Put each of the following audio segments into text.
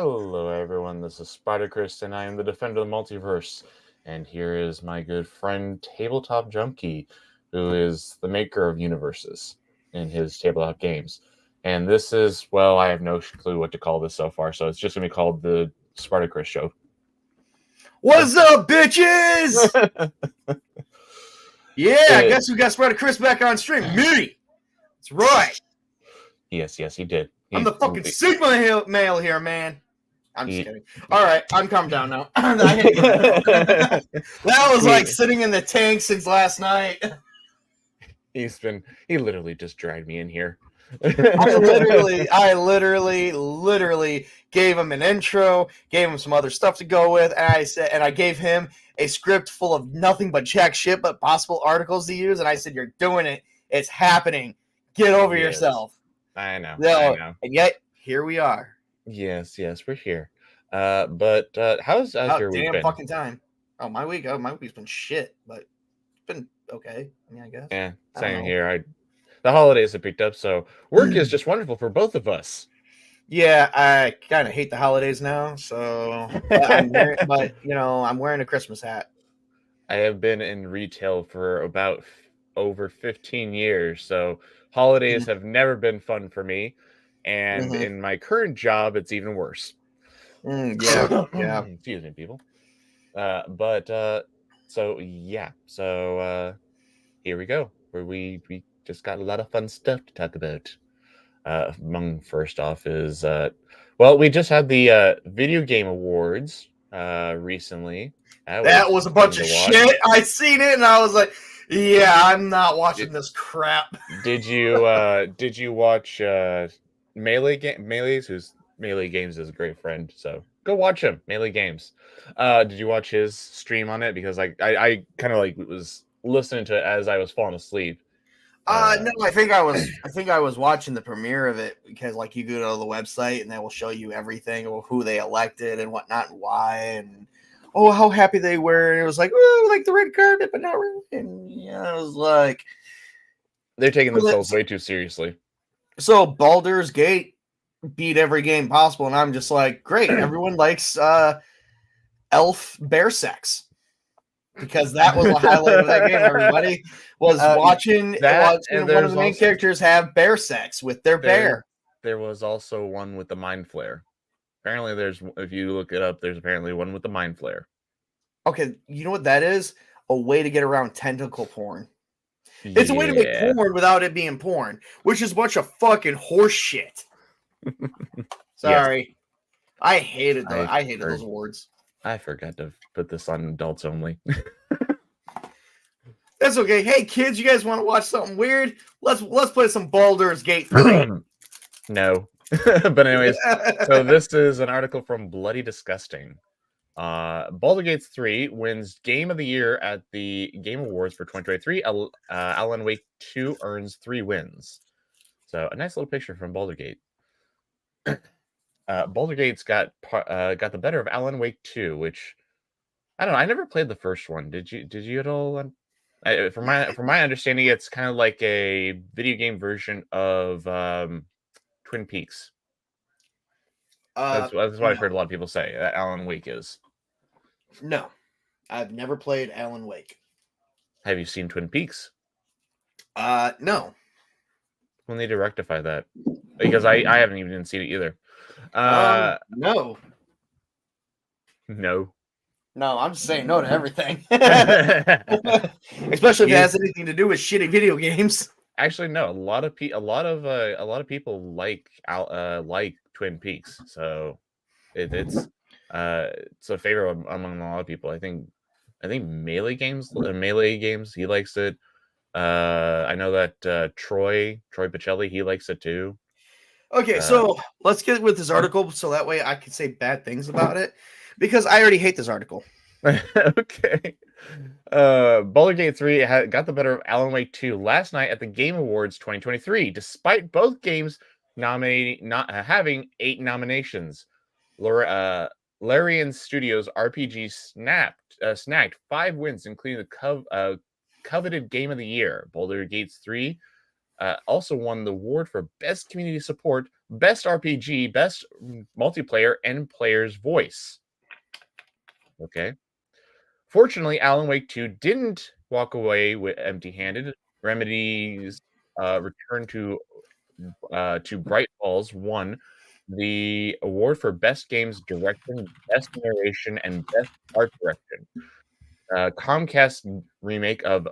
Hello, everyone. This is SpartaChris, and I am the defender of the Multiverse. And here is my good friend, Tabletop Junkie, who is the maker of universes in his tabletop games. And this is, well, I have no clue what to call this so far, so it's just going to be called the SpartaChris Show. What's up, bitches? Yeah, guess who got SpartaChris back on stream? Me. That's right. Yes, he did. I'm the fucking Sigma male here, man. I'm just kidding. All right, I'm calmed down now. That was like sitting in the tank since last night. He literally just dragged me in here. I literally gave him an intro, gave him some other stuff to go with, and I gave him a script full of nothing but jack shit but possible articles to use, and I said, "You're doing it. It's happening. Get over yourself." I know. And yet here we are. Yes, we're here. But how's your week been? Fucking time. Oh, my week's been shit, but it's been okay. I mean, I guess. Yeah, same here. The holidays have picked up, so work is just wonderful for both of us. Yeah, I kind of hate the holidays now, so I'm wearing a Christmas hat. I have been in retail for about over 15 years, so holidays have never been fun for me, and in my current job, it's even worse. Yeah. Excuse me, people. So here we go, where we just got a lot of fun stuff to talk about. First off is we just had the Video Game Awards recently. That was a bunch of shit. I seen it and I was like, yeah, I'm not watching this crap. Did you watch Melee? Who's Melee Games is a great friend, so go watch him. Melee Games. Did you watch his stream on it? Because I kind of was listening to it as I was falling asleep. No, I think I was watching the premiere of it because you go to the website and they will show you everything of who they elected and whatnot and why and how happy they were. And it was like, like the red carpet, but not really. And I was like, they're taking themselves way too seriously. So Baldur's Gate beat every game possible, and I'm just like, great. Everyone likes elf bear sex. Because that was the highlight of that game. Everybody was watching one of the main characters have bear sex with their bear. There was also one with the mind flare. Apparently, if you look it up, there's apparently one with the mind flare. Okay, you know what that is? A way to get around tentacle porn. It's a way to make porn without it being porn, which is a bunch of fucking horse shit. Sorry. Yes. I hated those awards. I forgot to put this on adults only. That's okay. Hey kids, you guys want to watch something weird? Let's play some Baldur's Gate 3. No. But anyways, so this is an article from Bloody Disgusting. Baldur's Gate 3 wins Game of the Year at the Game Awards for 2023. Alan Wake 2 earns 3 wins. So a nice little picture from Baldur's Gate. Baldur's Gate's got the better of Alan Wake 2, which I don't know. I never played the first one. Did you at all? From my understanding, it's kind of like a video game version of Twin Peaks. That's what I've heard a lot of people say that Alan Wake is. No, I've never played Alan Wake. Have you seen Twin Peaks? No. We'll need to rectify that because I haven't even seen it either. No. No, I'm just saying no to everything. Especially if it has anything to do with shitty video games. Actually, no. A lot of people like Twin Peaks, so it's a favorite among a lot of people. I think Melee Games. He likes it. I know that Troy Pacelli, he likes it too. Okay, so let's get with this article so that way I can say bad things about it because I already hate this article. Okay. Baldur's Gate 3 got the better of Alan Wake 2 last night at the Game Awards 2023, despite both games having 8 nominations. Larian Studios RPG snagged 5 wins, including the coveted Game of the Year. Baldur's Gate 3 also won the award for Best Community Support, Best RPG, Best Multiplayer, and Player's Voice. Okay. Fortunately, Alan Wake 2 didn't walk away with empty-handed. Remedy's return to Bright Falls won the award for Best Games Direction, Best Narration, and Best Art Direction. Comcast's remake of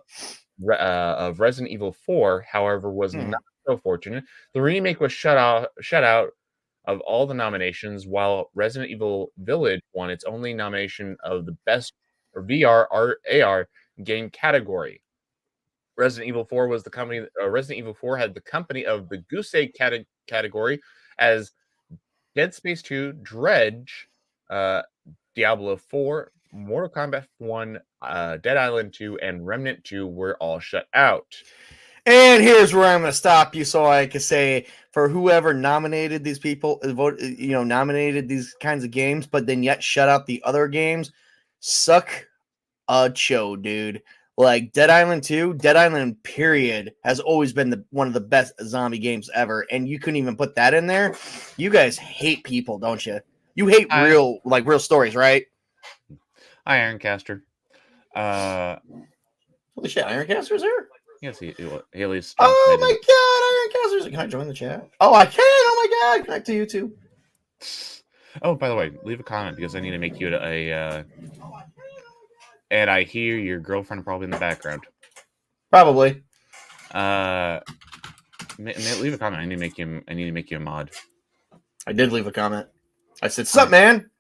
Resident Evil 4, however, was not so fortunate. The remake was shut out of all the nominations, while Resident Evil Village won its only nomination of the Best VR AR game category. Resident Evil 4 was the company. Resident Evil 4 had the company of the Goose Egg category as Dead Space 2, Dredge, Diablo 4, Mortal Kombat 1, Dead Island 2, and Remnant 2 were all shut out. And here's where I'm going to stop you so I can say for whoever nominated these people, nominated these kinds of games, but then yet shut out the other games, suck a show, dude. Like Dead Island 2, Dead Island period has always been one of the best zombie games ever, and you couldn't even put that in there. You guys hate people, don't you? You hate real stories, right? Hi, Ironcaster. Holy shit, Ironcaster's here? Yes, he at least. Oh my god, Ironcaster's! Can I join the chat? Oh, I can! Oh my god, connect to YouTube. Oh, by the way, leave a comment because I need to make you a. And I hear your girlfriend probably in the background. Probably. Leave a comment. I need to make you a mod. I did leave a comment. I said, "Sup, man?"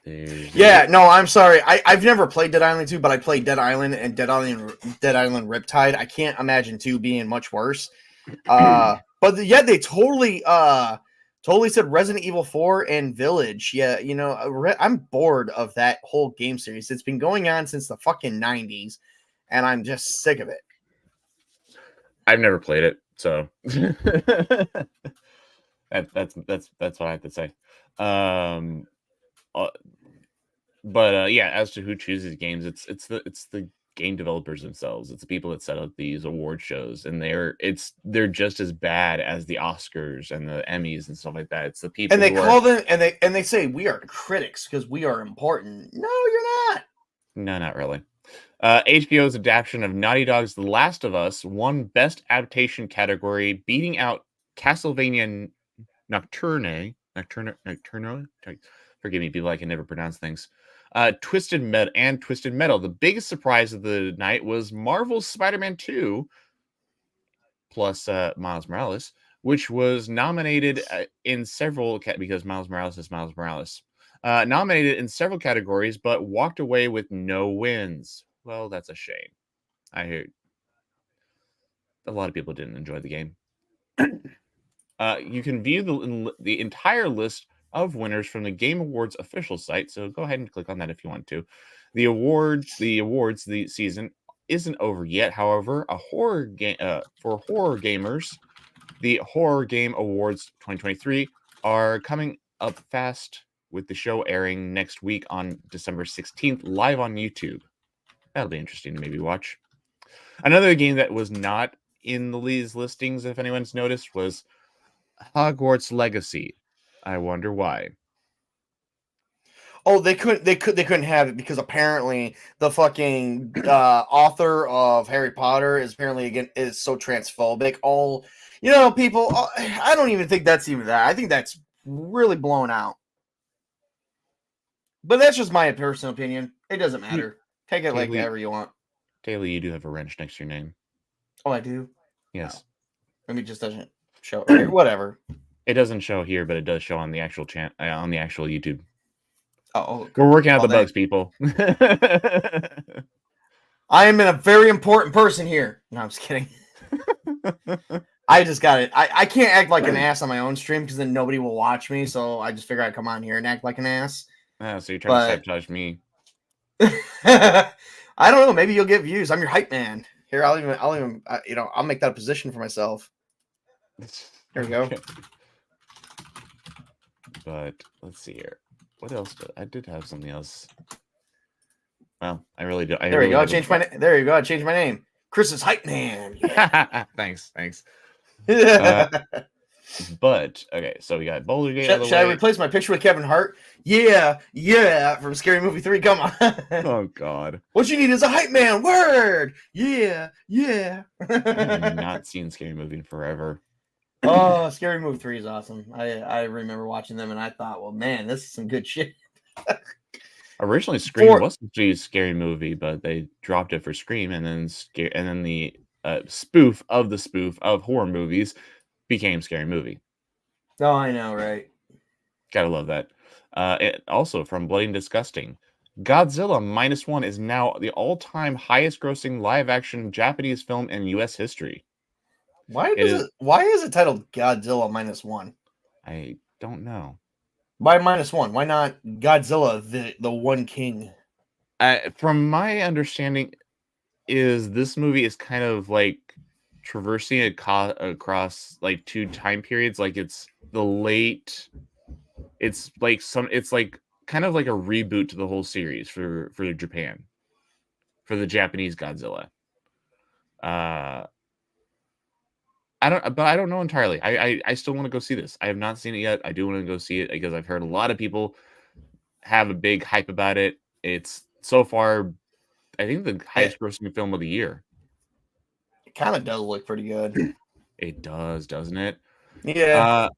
Yeah, no, I'm sorry. I've never played Dead Island 2, but I played Dead Island and Dead Island Riptide. I can't imagine 2 being much worse. But yeah, they totally said Resident Evil 4 and Village. Yeah, I'm bored of that whole game series. It's been going on since the fucking 90s, and I'm just sick of it. I've never played it, so that's what I have to say. But yeah, as to who chooses games, it's the game developers themselves. It's the people that set up these award shows, and they're just as bad as the Oscars and the Emmys and stuff like that. It's the people, and they call them and they say we are critics because we are important. No, you're not. No, not really. HBO's adaptation of Naughty Dog's The Last of Us won Best Adaptation category, beating out Castlevania Nocturne. Forgive me, people, I can never pronounce things. Twisted Metal. The biggest surprise of the night was Marvel's Spider-Man 2 plus Miles Morales, which was nominated in several because Miles Morales is Miles Morales. Nominated in several categories, but walked away with no wins. Well, that's a shame. I heard a lot of people didn't enjoy the game. You can view the entire list of winners from the Game Awards official site, so go ahead and click on that if you want to. The awards season isn't over yet. However, a horror game for horror gamers, the Horror Game Awards 2023 are coming up fast, with the show airing next week on December 16th live on YouTube. That'll be interesting to maybe watch. Another game that was not in these listings, if anyone's noticed, was Hogwarts Legacy. I wonder why. Oh, they couldn't have it because apparently the fucking author of Harry Potter is so transphobic. All people. I don't even think that's even that. I think that's really blown out. But that's just my personal opinion. It doesn't matter. Take it like whatever you want. Taylor, you do have a wrench next to your name. Oh, I do? Yes. No. It just doesn't show. Whatever. It doesn't show here, but it does show on the actual on the actual YouTube. Oh, we're working out the bugs, people. I am a very important person here. No, I'm just kidding. I just got it. I can't act like an ass on my own stream because then nobody will watch me. So I just figured I'd come on here and act like an ass. Oh, so you're trying to sabotage me? I don't know. Maybe you'll get views. I'm your hype man. Here, I'll make that a position for myself. There we go. Okay. But let's see here. What else? I did have something else. Well, I really do. There you go. There you go. I changed my name. Chris is hype man. Yeah. Thanks. But okay, so we got Boulder Gate out of the Should I way. replace my picture with Kevin Hart? Yeah, from Scary Movie 3. Come on. Oh God. What you need is a hype man. Word. Yeah. I have not seen Scary Movie in forever. Oh, Scary Movie 3 is awesome. I remember watching them and I thought, well, man, this is some good shit. Originally, Scream was supposed to be a Scary Movie, but they dropped it for Scream, and then the spoof of horror movies became Scary Movie. Oh, I know, right? Gotta love that. It also from Bloody and Disgusting. Godzilla -1 is now the all-time highest-grossing live-action Japanese film in U.S. history. Why is it titled Godzilla -1? I don't know. Why -1? Why not Godzilla, the One King? From my understanding, is this movie is kind of like traversing across like two time periods. Like it's like kind of like a reboot to the whole series for Japan, for the Japanese Godzilla. I don't know entirely. I still want to go see this. I have not seen it yet. I do want to go see it because I've heard a lot of people have a big hype about it. It's so far, I think, the highest grossing film of the year. It kind of does look pretty good. It does, doesn't it? Yeah.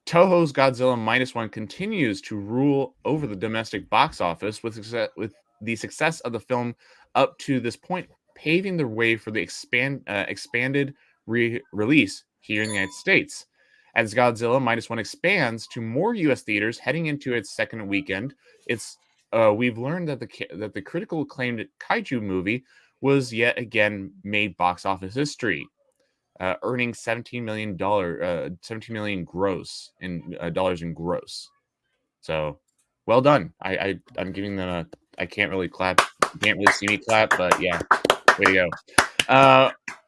Toho's Godzilla -1 continues to rule over the domestic box office with the success of the film up to this point, paving the way for the expanded release here in the United States. As Godzilla -1 expands to more U.S. theaters heading into its second weekend, we've learned that the critical acclaimed kaiju movie was yet again made box office history, earning $17 million gross in dollars in gross. So, well done. I'm giving them I can't really clap. You can't really see me clap, but yeah, way to go.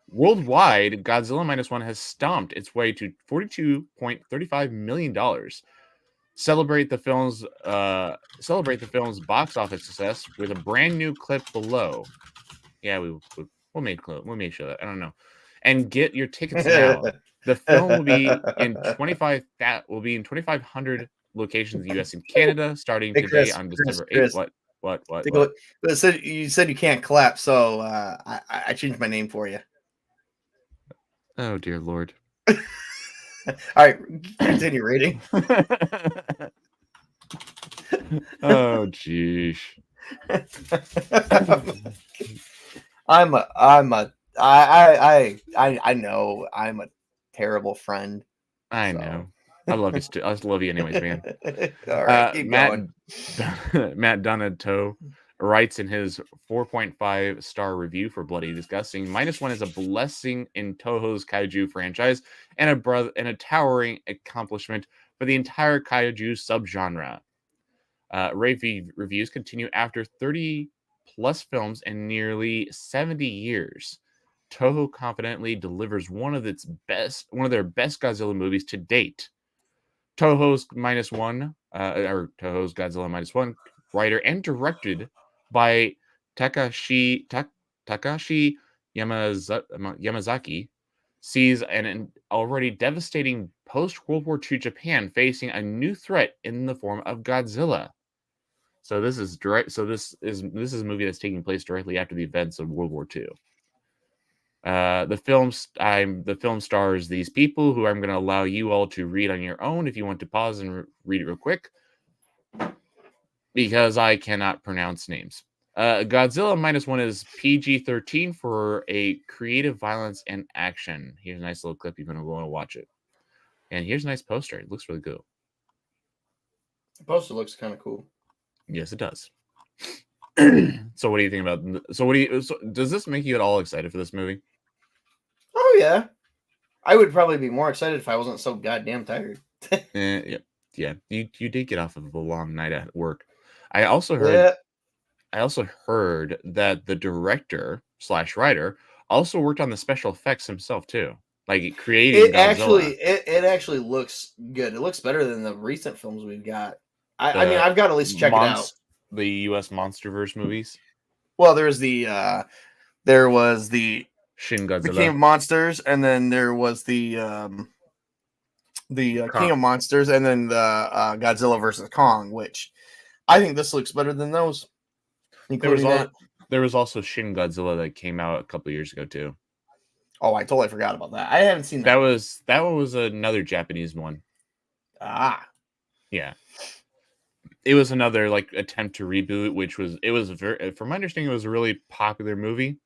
Worldwide, Godzilla -1 has stomped its way to $42.35 million. Celebrate the film's box office success with a brand new clip below. Yeah, we'll make sure that. I don't know. And get your tickets now. The film will be in 2,500 locations in the U.S. and Canada starting today on December 8th. What? You said you can't clap, so I changed my name for you. Oh, dear Lord. All right, continue reading. Oh, geez. I know I'm a terrible friend. I know. I love you. I just love you anyways, man. All right, keep going. Matt Donato writes in his 4.5-star review for Bloody Disgusting, -1 is a blessing in Toho's kaiju franchise and a towering accomplishment for the entire kaiju subgenre. Rave reviews continue after 30 plus films and nearly 70 years. Toho confidently delivers one of their best Godzilla movies to date. Toho's Godzilla -1, writer and directed by Takashi Yamazaki, sees an already devastating post-World War II Japan facing a new threat in the form of Godzilla. So this is a movie that's taking place directly after the events of World War II. The film stars these people who I'm going to allow you all to read on your own if you want to pause and read it real quick, because I cannot pronounce names. Godzilla -1 is PG-13 for a creative violence and action. Here's a nice little clip. You're going to want to watch it. And here's a nice poster. It looks really cool. The poster looks kind of cool. Yes, it does. So what do you think about does this make you at all excited for this movie? Oh yeah. I would probably be more excited if I wasn't so goddamn tired. Yeah. You did get off of a long night at work. I also heard that the director/writer also worked on the special effects himself too. Like creating Godzilla. It actually looks good. It looks better than the recent films we've got. I mean, I've got to at least check it out. The U.S. Monsterverse movies. Well, there was the Shin the King Godzilla. of Monsters, and then there was the King of Monsters, and then the Godzilla versus Kong, which I think this looks better than those. There was also Shin Godzilla that came out a couple years ago too. Oh, I totally forgot about that. I haven't seen that. That one was another Japanese one. Ah, yeah. It was another like attempt to reboot, which was very, from my understanding, it was a really popular movie.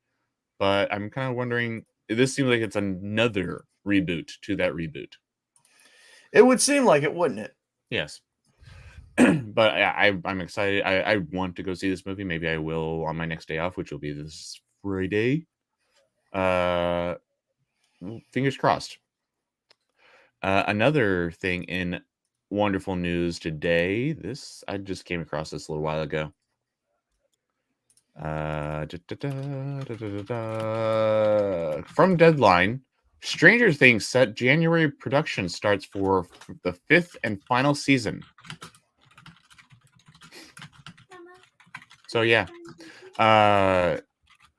But I'm kind of wondering, this seems like it's another reboot to that reboot. It would seem like it, wouldn't it? Yes. But I'm excited. I want to go see this movie. Maybe I will on my next day off, which will be this Friday. Fingers crossed. Another thing in wonderful news today. I just came across this a little while ago. From Deadline, Stranger Things set January production starts for the 5th and final season. So yeah,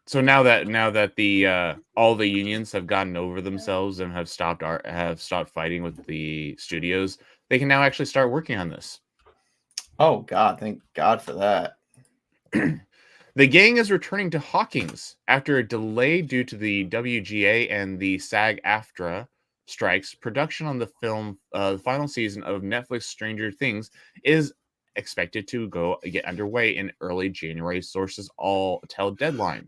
so now that the all the unions have gotten over themselves and have stopped fighting with the studios, they can now actually start working on this. Oh God, thank God for that. The gang is returning to Hawkins after a delay due to the WGA and the SAG-AFTRA strikes. Production on the film, the final season of Netflix Stranger Things, is expected to get underway in early January. Sources all tell Deadline.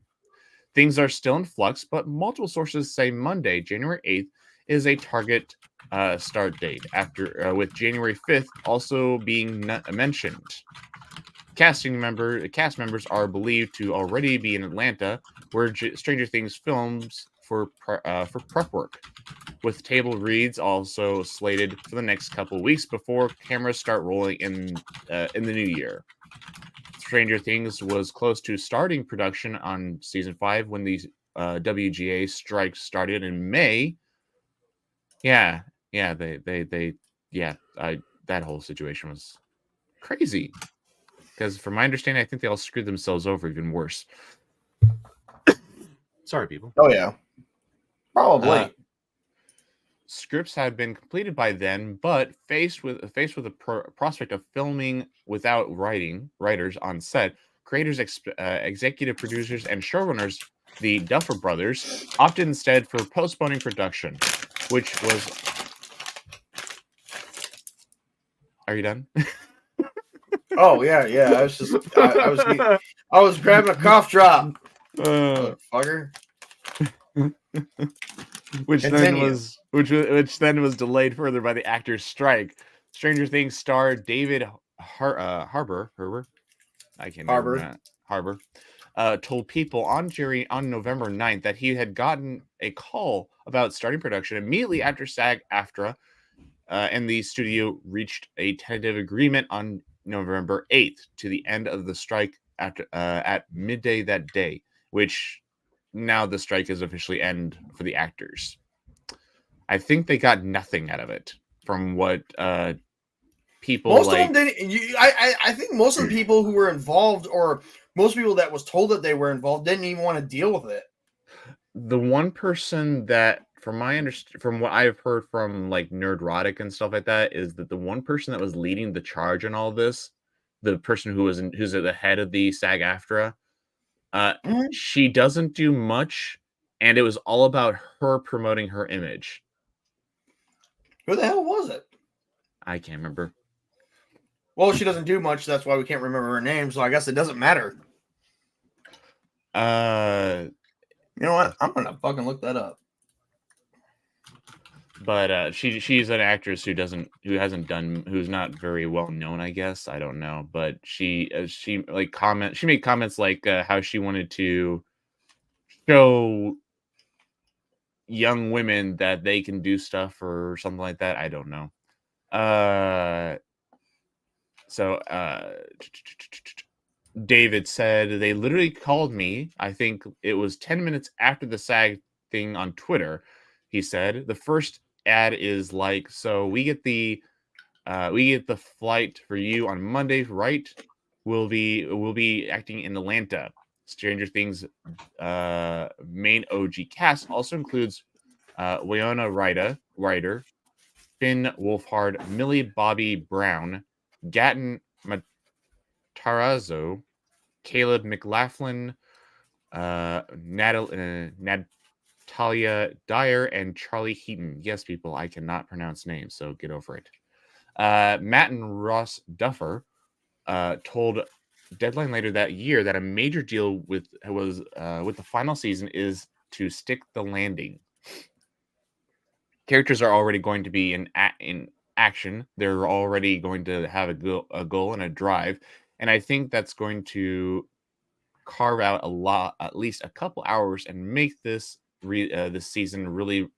Things are still in flux, but multiple sources say Monday, January 8th, is a target start date. With January 5th also being mentioned. Cast members are believed to already be in Atlanta, where Stranger Things films for prep work, with table reads also slated for the next couple weeks before cameras start rolling in the new year. Stranger Things was close to starting production on season 5 when the WGA strike started in May. That whole situation was crazy. Because from my understanding, I think they all screwed themselves over even worse. Sorry, people. Oh yeah, probably. Scripts had been completed by then, but faced with the prospect of filming without writers on set, creators, executive producers, and showrunners, the Duffer Brothers, opted instead for postponing production, which was. Are you done? Oh yeah. I was grabbing a cough drop. Motherfucker. which then was delayed further by the actors' strike. Stranger Things star David Harbour. I can't remember that. Harbour told People on November 9th that he had gotten a call about starting production immediately after SAG-AFTRA and the studio reached a tentative agreement on November 8th to the end of the strike at midday that day, which now the strike is officially end for the actors. I think they got nothing out of it from what people most of them didn't. I think most of the people who were involved, or most people that was told that they were involved, didn't even want to deal with it. The one person that, from what I've heard from like Nerdrotic and stuff like that, is that the one person that was leading the charge in all this, the person who's at the head of the SAG-AFTRA, she doesn't do much, and it was all about her promoting her image. Who the hell was it? I can't remember. Well, she doesn't do much. That's why we can't remember her name. So I guess it doesn't matter. You know what? I'm gonna fucking look that up. But she's an actress who's not very well known, I guess. I don't know, but she made comments like how she wanted to show young women that they can do stuff or something like that. I don't know. David said they literally called me. I think it was 10 minutes after the SAG thing on Twitter. He said the first ad is like, so we get the flight for you on Monday, right? We'll be acting in Atlanta. Stranger Things main OG cast also includes Winona Ryder, Finn Wolfhard, Millie Bobby Brown, Gatton Matarazzo, Caleb McLaughlin, Natalia Dyer, and Charlie Heaton. Yes, people, I cannot pronounce names, so get over it. Matt and Ross Duffer told Deadline later that year that a major deal with the final season is to stick the landing. Characters are already going to be in action. They're already going to have a goal and a drive, and I think that's going to carve out at least a couple hours, and make this season really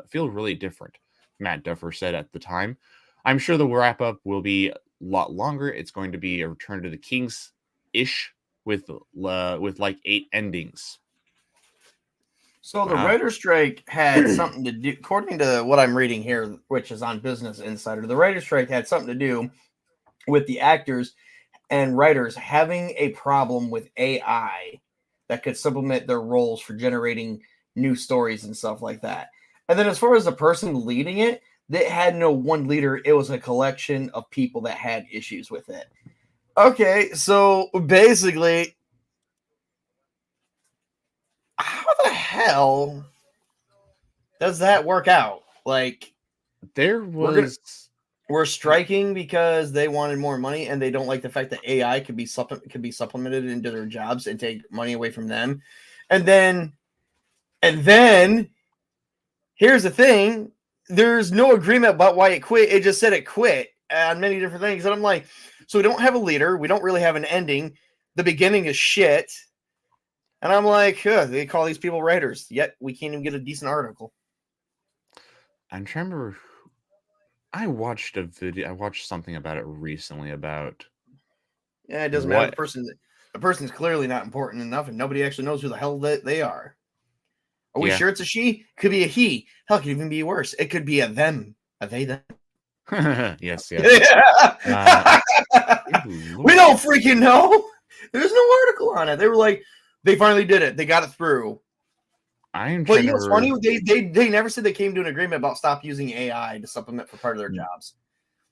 feel really different. Matt Duffer said at the time. I'm sure the wrap up will be a lot longer. It's going to be a Return to the Kings ish with like 8 endings. So the writer's strike had something to do, according to what I'm reading here, which is on Business Insider. The writer's strike had something to do with the actors and writers having a problem with AI that could supplement their roles for generating new stories and stuff like that. And then as far as the person leading it, they had no one leader. It was a collection of people that had issues with it. Okay, so basically, how the hell does that work out? Like, we're striking because they wanted more money, and they don't like the fact that AI could be supplemented into their jobs and take money away from them. And then here's the thing: there's no agreement about why it quit. It just said it quit on many different things, and I'm like, so we don't have a leader. We don't really have an ending. The beginning is shit. And I'm like, they call these people writers, yet we can't even get a decent article. I'm trying to remember. I watched a video. I watched something about it recently about. Yeah, it doesn't matter. The person's clearly not important enough, and nobody actually knows who the hell they are. Are we sure it's a she? Could be a he. Hell, it could even be worse. It could be a them. A they, them. Yes. We don't freaking know. There's no article on it. They were like, they finally did it. They got it through. But you know what's funny? They never said they came to an agreement about stop using AI to supplement for part of their jobs.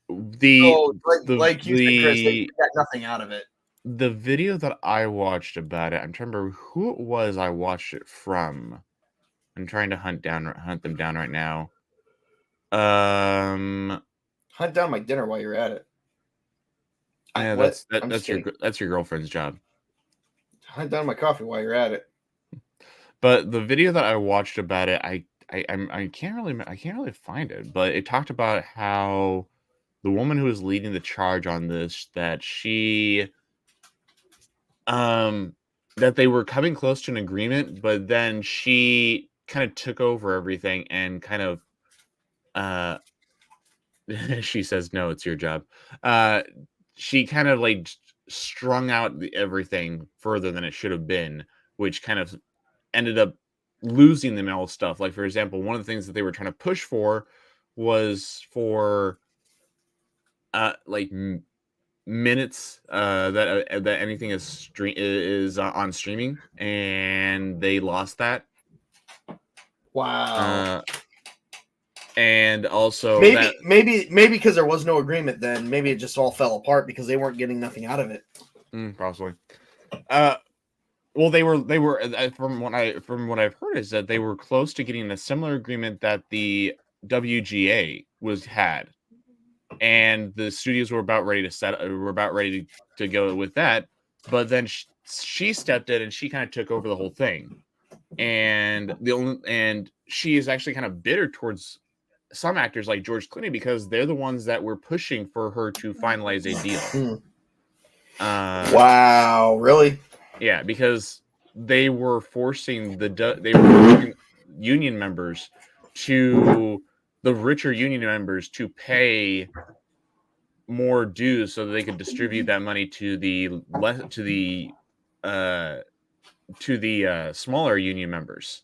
Like you said, Chris, they got nothing out of it. The video that I watched about it, I'm trying to remember who it was I watched it from. I'm trying to hunt them down right now. Hunt down my dinner while you're at it. Yeah, that's your girlfriend's job. Hunt down my coffee while you're at it. But the video that I watched about it, I can't really find it. But it talked about how the woman who was leading the charge on this, that she that they were coming close to an agreement, but then she kind of took over everything and kind of she says, no, it's your job. She kind of like strung out everything further than it should have been, which kind of ended up losing them all stuff. Like, for example, one of the things that they were trying to push for was for like minutes that anything is on streaming, and they lost that. Wow. And also maybe because there was no agreement, then maybe it just all fell apart because they weren't getting nothing out of it. Possibly. Well, they were from what I've heard is that they were close to getting a similar agreement that the WGA had, and the studios were about ready to go with that, but then she stepped in and she kind of took over the whole thing, and she is actually kind of bitter towards some actors like George Clooney because they're the ones that were pushing for her to finalize a deal. Wow, really? Yeah, because they were forcing union members the richer union members to pay more dues so that they could distribute that money to the smaller union members.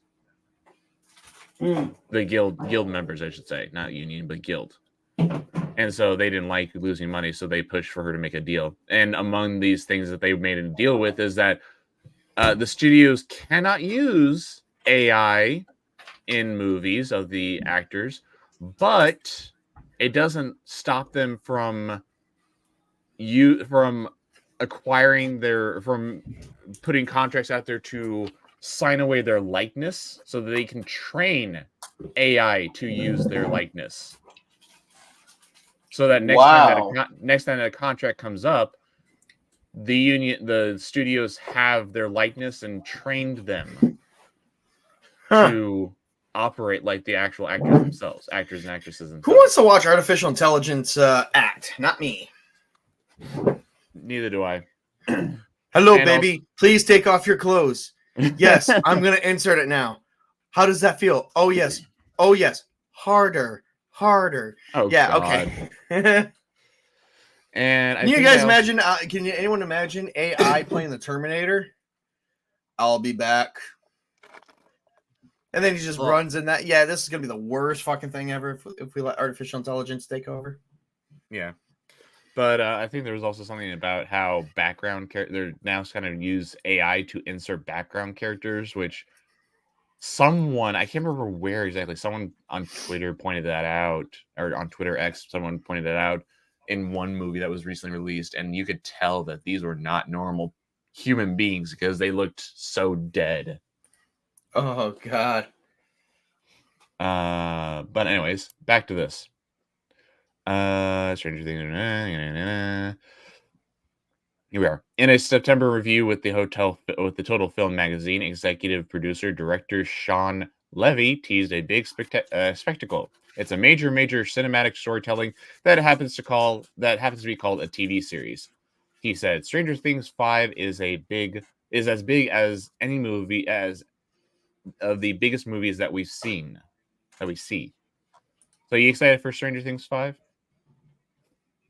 The guild members, I should say, not union, but guild. And so they didn't like losing money, so they pushed for her to make a deal. And among these things that they made a deal with is that The studios cannot use AI in movies of the actors, but it doesn't stop them from from putting contracts out there to sign away their likeness so that they can train AI to use their likeness. So that next time that a contract comes up, the studios have their likeness and trained them to operate like the actual actors themselves, actors and actresses themselves. Who wants to watch artificial intelligence act? Not me. Neither do I. Hello, baby. Please take off your clothes. Yes, I'm going to insert it now. How does that feel? Oh, yes. Oh, yes. Harder. Oh, yeah, God. okay. And can you guys imagine? Can anyone imagine AI playing the Terminator? I'll be back. And then he just runs in that. Yeah, this is going to be the worst fucking thing ever if we let artificial intelligence take over. Yeah. But I think there was also something about how they're now kind of use AI to insert background characters, which I can't remember where exactly, someone on Twitter pointed that out, or on Twitter X, someone pointed that out in one movie that was recently released, and you could tell that these were not normal human beings because they looked so dead. Oh, God. But anyways, back to this. Stranger Things. Here we are. In a September review with the Total Film magazine, executive producer director Sean Levy teased a big spectacle. It's a major cinematic storytelling that happens to be called a TV series. He said, "Stranger Things 5 is as big as any movie as of the biggest movies that we see." So, you excited for Stranger Things 5?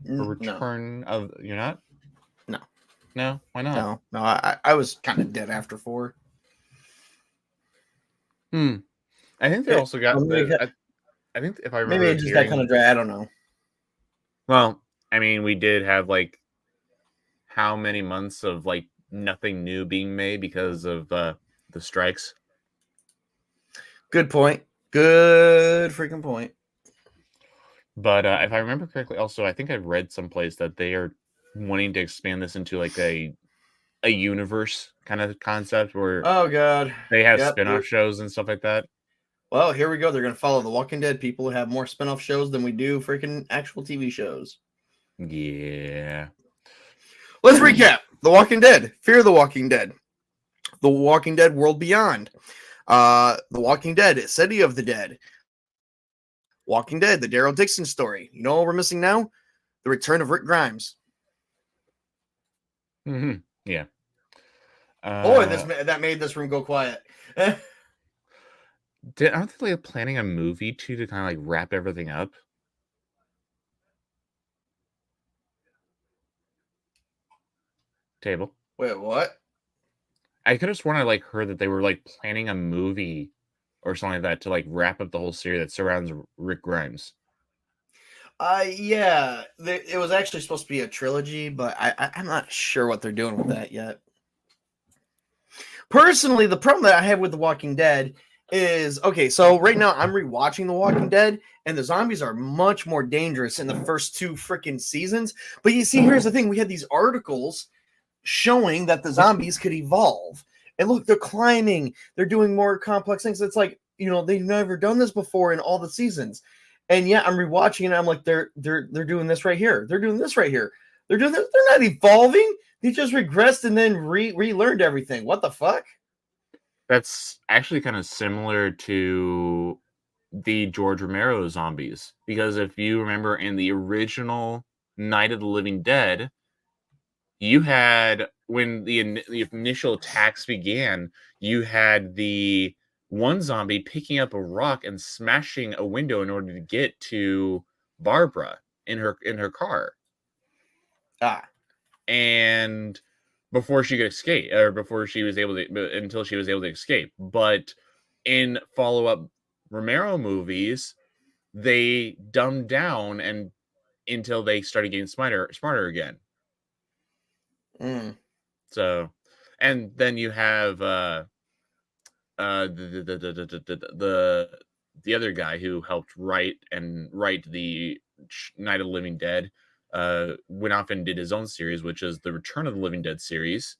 For return of you're not? No, why not? No. I was kind of dead after 4. I think they also got I think if I remember, maybe it just got kind of dry. I don't know. Well, I mean, we did have like how many months of like nothing new being made because of the strikes. Good point. Good freaking point. But if I remember correctly, also I think I've read someplace that they are wanting to expand this into like a universe kind of concept where they have spin-off shows and stuff like that. Well, here we go. They're going to follow The Walking Dead people who have more spin-off shows than we do freaking actual TV shows. Yeah. Let's recap. The Walking Dead. Fear the Walking Dead. The Walking Dead World Beyond. The Walking Dead City of the Dead. Walking Dead, the Daryl Dixon story. You know what we're missing now? The return of Rick Grimes. Yeah. That made this room go quiet. Aren't they planning a movie too to kind of like wrap everything up? Table. Wait, what? I could have sworn I like heard that they were like planning a movie or something like that to like wrap up the whole series that surrounds Rick Grimes. Yeah, it was actually supposed to be a trilogy, but I'm not sure what they're doing with that yet. Personally, the problem that I have with The Walking Dead is, okay, so right now I'm rewatching The Walking Dead, and the zombies are much more dangerous in the first 2 freaking seasons. But you see, here's the thing. We had these articles showing that the zombies could evolve. And look, they're climbing. They're doing more complex things. It's like, they've never done this before in all the seasons. And yeah, I'm rewatching it, and I'm like, they're doing this right here. They're doing this right here. They're doing this. They're not evolving. They just regressed and then relearned everything. What the fuck? That's actually kind of similar to the George Romero zombies, because if you remember in the original Night of the Living Dead, you had, when the initial attacks began, you had the one zombie picking up a rock and smashing a window in order to get to Barbara in her car. And before she could escape, or before she was able to, until she was able to escape. But in follow-up Romero movies, they dumbed down and until they started getting smarter again. So, and then you have the other guy who helped write the Night of the Living Dead. Went off and did his own series, which is the Return of the Living Dead series,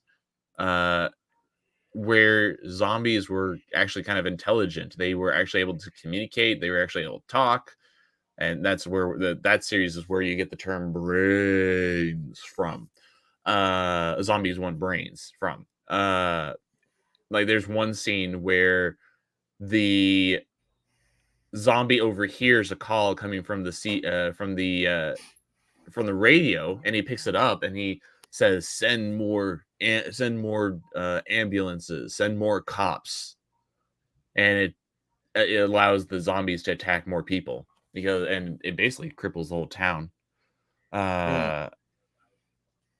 where zombies were actually kind of intelligent. They were actually able to communicate. They were actually able to talk. And that's where that series is where you get the term brains from. Zombies want brains from. Like there's one scene where the zombie overhears a call coming from the radio, and he picks it up and he says, send more ambulances, send more cops. And it allows the zombies to attack more people, and it basically cripples the whole town.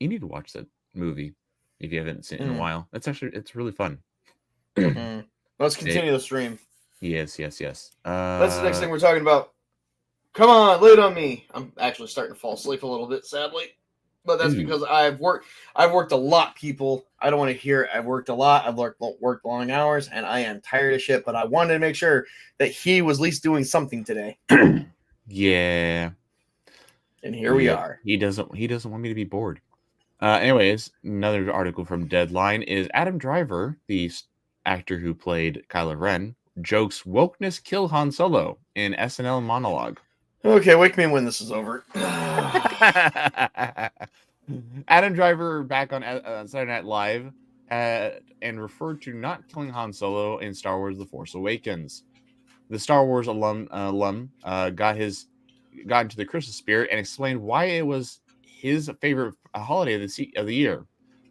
You need to watch that movie if you haven't seen it in a while. It's really fun. Let's continue the stream. Yes. That's the next thing we're talking about. Come on, lay it on me. I'm actually starting to fall asleep a little bit, sadly. But that's because I've worked a lot, people. I don't want to hear it. I've worked a lot. I've worked long hours, and I am tired of shit. But I wanted to make sure that he was at least doing something today. Yeah. And here we are. He doesn't want me to be bored. Anyways, another article from Deadline is Adam Driver, the actor who played Kylo Ren, jokes wokeness kill Han Solo in SNL monologue. Okay, wake me when this is over. Adam Driver back on Saturday Night Live and referred to not killing Han Solo in Star Wars: The Force Awakens. The Star Wars alum got into the Christmas spirit and explained why it was his favorite holiday of the year.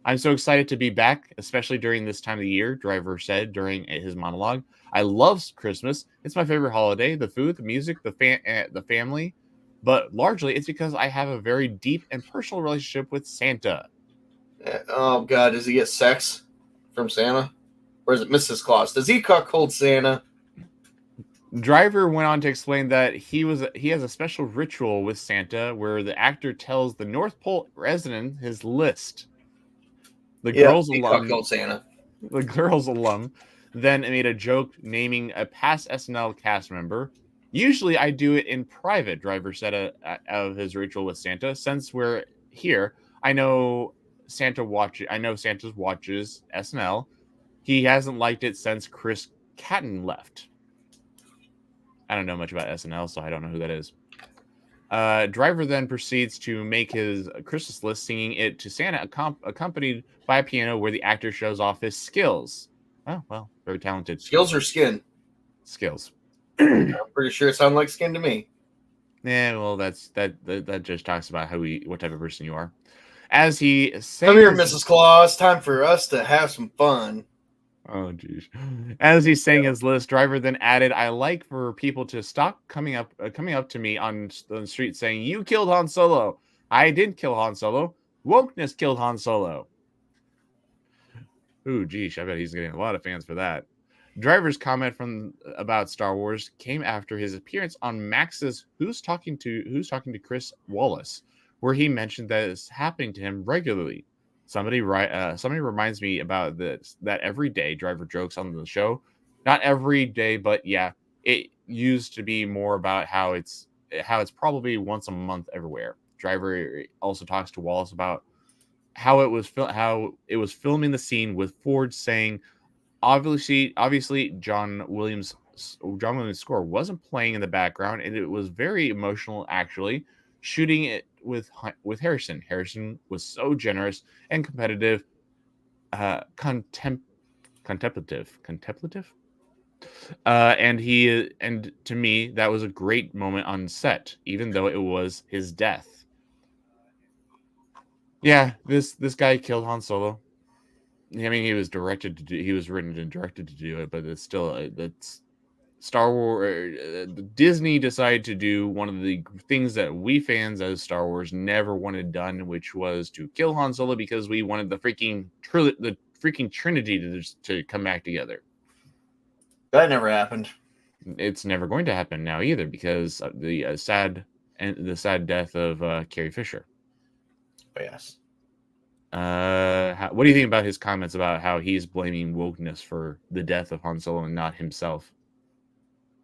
I'm so excited to be back, especially during this time of the year, Driver said during his monologue. I love Christmas. It's my favorite holiday. The food, the music, the family. But largely, it's because I have a very deep and personal relationship with Santa. Oh, God. Does he get sex from Santa? Or is it Mrs. Claus? Does he cuckold Santa? Driver went on to explain that he has a special ritual with Santa where the actor tells the North Pole resident his list. The girls alum then made a joke naming a past SNL cast member. Usually I do it in private, Driver said of his ritual with Santa. Since we're here, I know Santa watches SNL. He hasn't liked it since Chris Catton left. I don't know much about SNL, so I don't know who that is. Driver then proceeds to make his Christmas list, singing it to Santa, accompanied by a piano where the actor shows off his skills. Oh, well, very talented. Skills or skin? Skills. I'm pretty sure it sounded like skin to me. Yeah, well, that just talks about what type of person you are. As he sings, come here, Mrs. Claus. Time for us to have some fun. Oh, geez. As he sang his list, Driver then added, I like for people to stop coming up to me on the street saying, you killed Han Solo. I didn't kill Han Solo. Wokeness killed Han Solo. Ooh, geez, I bet he's getting a lot of fans for that. Driver's comment about Star Wars came after his appearance on Max's Who's Talking to Chris Wallace, where he mentioned that it's happening to him regularly. Somebody reminds me about this, that every day, Driver jokes on the show. Not every day, but yeah, it used to be more about how it's probably once a month everywhere. Driver also talks to Wallace about how it was filming the scene with Ford saying, obviously John Williams' score wasn't playing in the background, and it was very emotional actually. Shooting it with Harrison. Harrison was so generous and competitive, contemplative, and to me that was a great moment on set, even though it was his death. Yeah, this guy killed Han Solo. I mean, he was written and directed to do it, but it's still that's Star Wars. Disney decided to do one of the things that we fans as Star Wars never wanted done, which was to kill Han Solo because we wanted the freaking Trinity to come back together. That never happened. It's never going to happen now either because of the sad death of Carrie Fisher. Oh, yes. What do you think about his comments about how he's blaming wokeness for the death of Han Solo and not himself?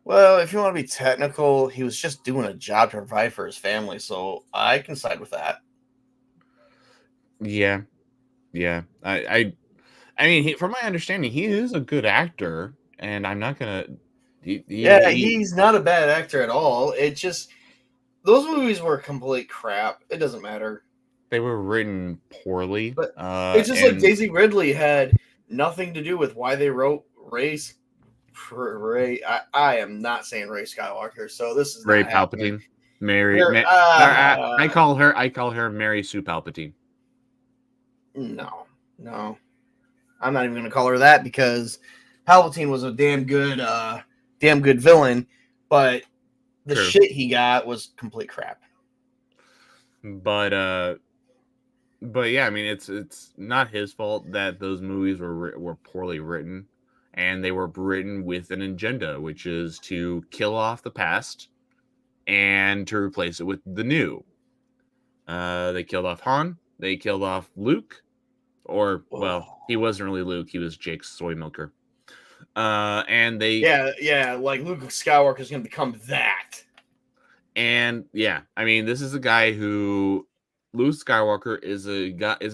Well, if you want to be technical, he was just doing a job to provide for his family, so I can side with that. Yeah, yeah. I mean, from my understanding, he is a good actor, and I'm not gonna. Yeah, He he's not a bad actor at all. It just those movies were complete crap. It doesn't matter. they were written poorly, But it's just like and Daisy Ridley had nothing to do with why they wrote Ray. I am not saying Ray Skywalker, so this is Ray not happening. Palpatine, Mary. Her, I call her. I call her Mary Sue Palpatine. no, no, I'm not even going to call her that because Palpatine was a damn good villain, but the True, shit he got was complete crap. but yeah, I mean, it's not his fault that those movies were poorly written, and they were written with an agenda, which is to kill off the past and to replace it with the new. They killed off Han. They killed off Luke, or well, he wasn't really Luke. He was Jake's soy milker. And they Yeah, like Luke Skywalker is going to become that. And yeah, I mean, this is a guy who Luke Skywalker is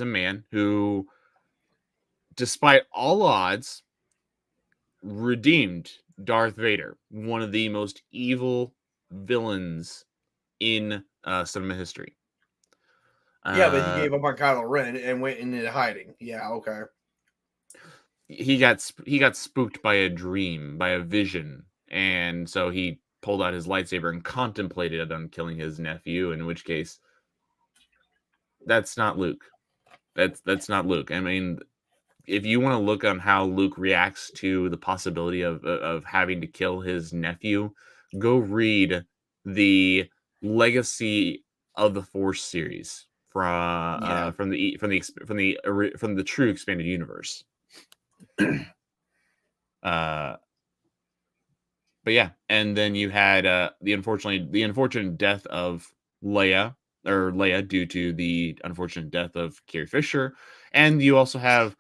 a man who, despite all odds, redeemed Darth Vader, one of the most evil villains in cinema history. Yeah, but he gave up on Kylo Ren and went into hiding. Yeah, okay. He got spooked by a dream, by a vision, and so he pulled out his lightsaber and contemplated on killing his nephew. In which case, that's not Luke. That's not Luke. I mean, if you want to look on how Luke reacts to the possibility of having to kill his nephew, go read the Legacy of the Force series from the true expanded universe. But yeah, and then you had the unfortunate death of Leia due to the unfortunate death of Carrie Fisher, and you also have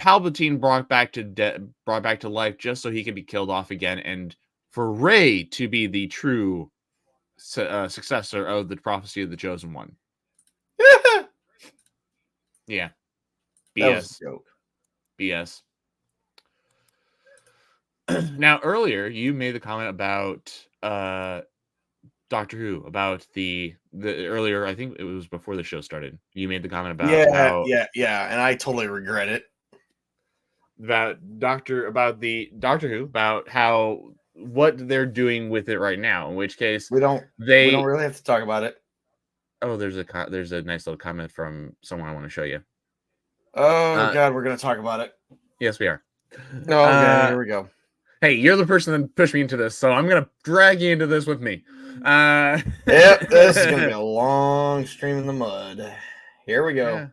Palpatine brought back to life just so he could be killed off again, and for Rey to be the true successor of the prophecy of the chosen one. Yeah, That was BS, a joke. BS. Now, earlier you made the comment about Doctor Who, about the earlier. I think it was before the show started. You made the comment about how and I totally regret it. about the Doctor Who, about how what they're doing with it right now. In which case, We don't they really have to talk about it. there's a nice little comment from someone I want to show you. Oh God, we're gonna talk about it. Yes, we are. Okay, here we go. Hey, you're the person that pushed me into this, so I'm gonna drag you into this with me. Yep, this is gonna be a long stream in the mud. Here we go. Yeah.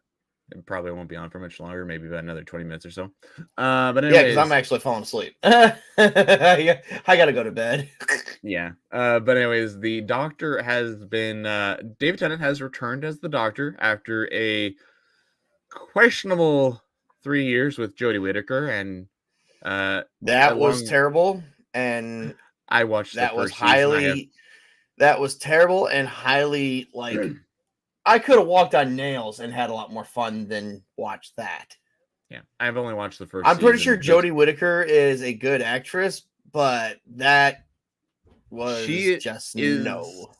It probably won't be on for much longer, maybe about another 20 minutes or so. But Yeah, anyways, because I'm actually falling asleep. I gotta go to bed. yeah. But anyways, the Doctor has been David Tennant has returned as the Doctor after a questionable 3 years with Jodie Whittaker, and that was terrible, and I watched that the was first season. that was terrible and highly like I could have walked on nails and had a lot more fun than watch that. Yeah, I've only watched the first. I'm pretty sure Jodie Whittaker is a good actress, but that was no.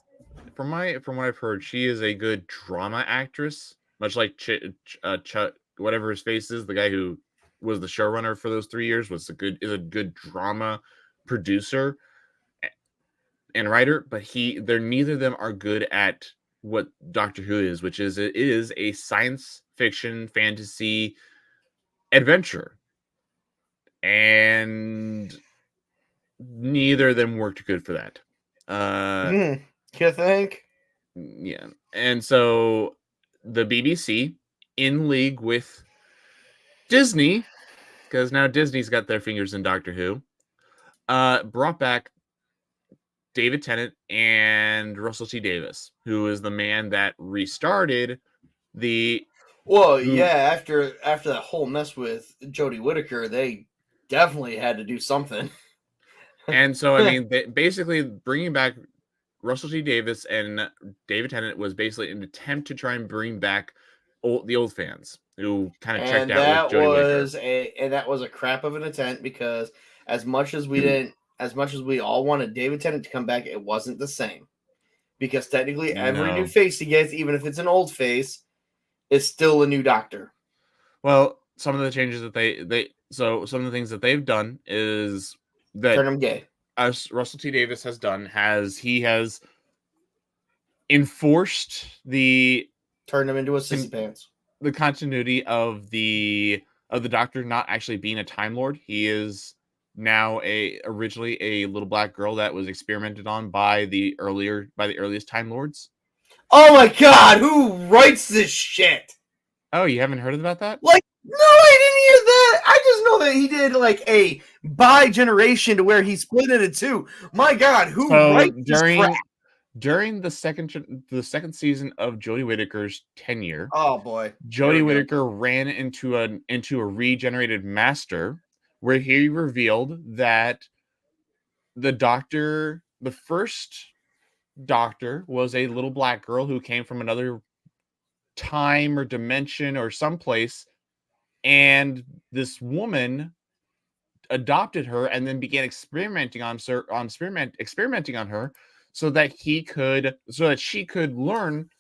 From what I've heard, she is a good drama actress, much like whatever his face is, the guy who was the showrunner for those 3 years, is a good drama producer and writer, but neither of them are good at what Doctor Who is, which is it is a science fiction fantasy adventure, and neither of them worked good for that. You think? Yeah, and so the BBC, in league with Disney, because now Disney's got their fingers in Doctor Who, brought back David Tennant and Russell T Davies, who is the man that restarted Well, yeah, after that whole mess with Jodie Whittaker, they definitely had to do something. And so, I mean, basically bringing back Russell T Davies and David Tennant was basically an attempt to try and bring back the old fans who kind of checked And out with that Jodie Whittaker. was a crap of an attempt, because as much as we all wanted David Tennant to come back, it wasn't the same. Because technically every new No. face he gets, even if it's an old face, is still a new Doctor. Well, some of the changes that some of the things that they've done is that Turn him gay. as Russell T Davies has done, he has enforced Turn him into a sissy pants. the continuity of the Doctor not actually being a Time Lord. He is now originally a little black girl that was experimented on by the earliest Time Lords. Oh my god, who writes this shit? Oh, you haven't heard about that? Like, no, I didn't hear that. I just know that he did like a bi-generation to where he split it in two. My god, who writes this crap? During the second season of Jodie Whittaker's tenure, Oh boy, Jodie Whittaker ran into a regenerated master, where he revealed that the first Doctor, was a little black girl who came from another time or dimension or someplace, and this woman adopted her and then began experimenting on her so that she could learn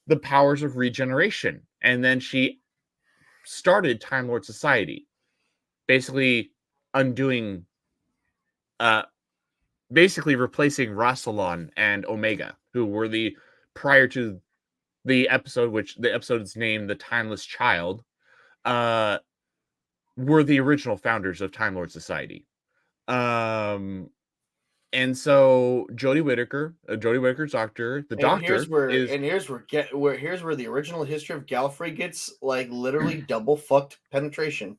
the powers of regeneration. And then she started Time Lord Society, basically replacing Rassilon and Omega, who were prior to the episode, which the episode's named The Timeless Child, were the original founders of Time Lord Society. And so Jodie Whittaker's Doctor, here's where the original history of Gallifrey gets like literally double fucked penetration.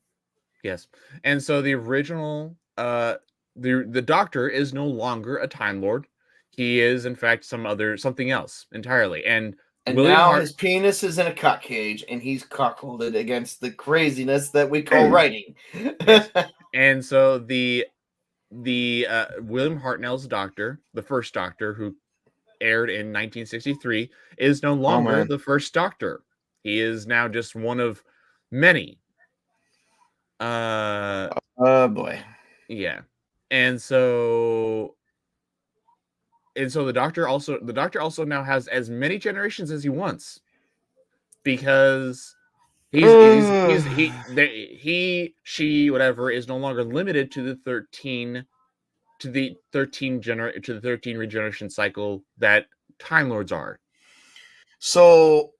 Yes. And so the original the Doctor is no longer a Time Lord. He is in fact something else entirely. And now his penis is in a cock cage, and he's cuckolded against the craziness that we call writing. Yes. And so the William Hartnell's Doctor, the first Doctor, who aired in 1963, is no longer the first Doctor. He is now just one of many. Oh boy. Yeah. And so the Doctor also now has as many generations as he wants, because she whatever is no longer limited to the 13 regeneration cycle that Time Lords are. So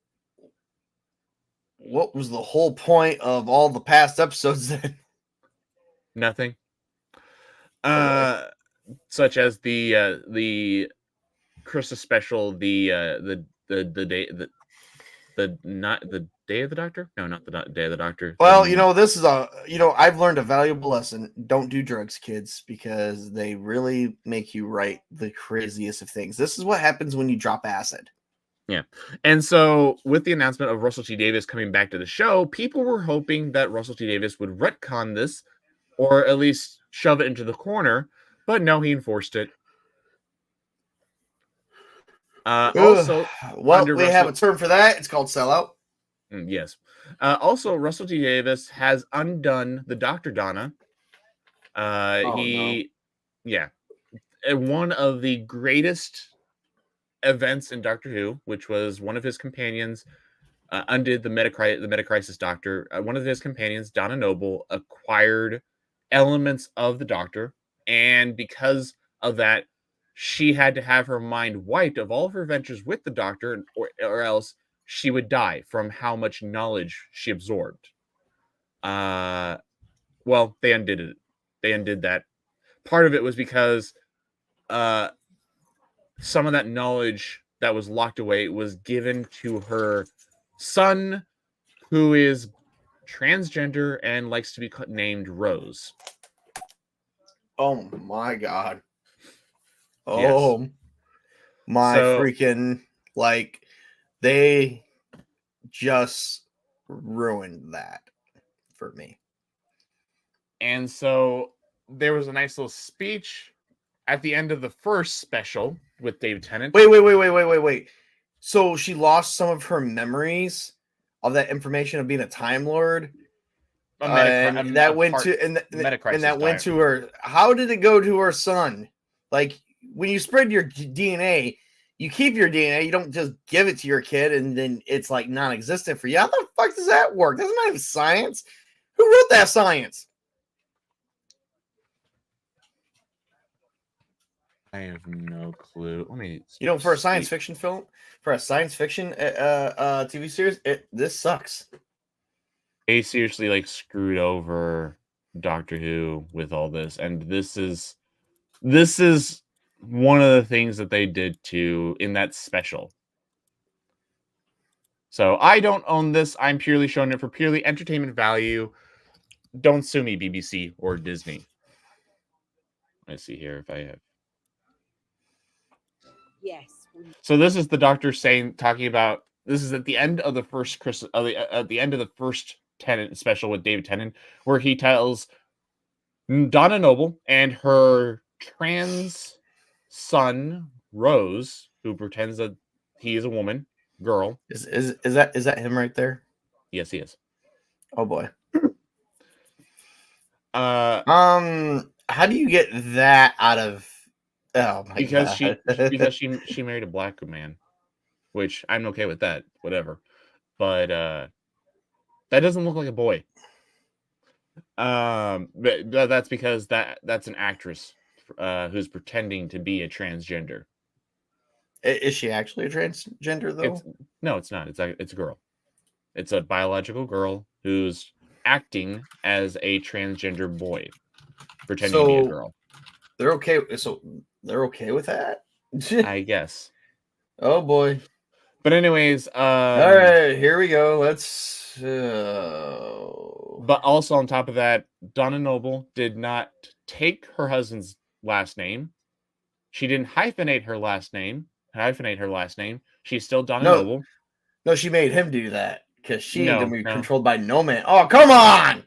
what was the whole point of all the past episodes then? Nothing. Such as the Christmas special, the day not the Day of the Doctor? No, not the Day of the Doctor. Well, this is I've learned a valuable lesson. Don't do drugs, kids, because they really make you write the craziest of things. This is what happens when you drop acid. Yeah. And so with the announcement of Russell T Davies coming back to the show, people were hoping that Russell T Davies would retcon this, or at least shove it into the corner, but no, he enforced it. Also, we have a term for that. It's called sellout. Yes. Also, Russell T Davies has undone the Dr. Donna. Yeah. One of the greatest events in Doctor Who, which was one of his companions undid the Metacrisis Doctor. One of his companions, Donna Noble, acquired elements of the Doctor, and because of that, she had to have her mind wiped of all of her ventures with the Doctor, or else she would die from how much knowledge she absorbed. Well, they undid it. They undid that. Part of it was because some of that knowledge that was locked away was given to her son, who is transgender and likes to be named Rose. Oh my god. Oh yes. My freaking, like, they just ruined that for me. And so there was a nice little speech at the end of the first special with David Tennant. Wait. So she lost some of her memories of that information of being a Time Lord. That went to her. How did it go to her son? Like, when you spread your DNA, you keep your DNA. You don't just give it to your kid and then it's like non-existent for you. How the fuck does that work? That's not even science. Who wrote that science? I have no clue. Let me. For a science fiction film, for a science fiction TV series, this sucks. They seriously like screwed over Doctor Who with all this, and this is one of the things that they did in that special. So I don't own this. I'm purely showing it for purely entertainment value. Don't sue me, BBC or Disney. Let's see here if I have. Yes. So this is the Doctor talking about. This is at the end of the first at the end of the first Tennant special with David Tennant, where he tells Donna Noble and her trans son Rose, who pretends that he is a woman, girl. Is that him right there? Yes, he is. Oh boy. How do you get that out of? Oh my because God. because she married a black man, which I'm okay with that. Whatever, but that doesn't look like a boy. But that's because that's an actress who's pretending to be a transgender. Is she actually a transgender though? No, it's not. It's a girl. It's a biological girl who's acting as a transgender boy, pretending to be a girl. They're okay. So they're okay with that, I guess. Oh boy. But anyways, all right, here we go. Let's. But also on top of that, Donna Noble did not take her husband's last name. She didn't hyphenate her last name. She's still Donna Noble. No, she made him do that because she ain't gonna be controlled by no man. Oh, come on!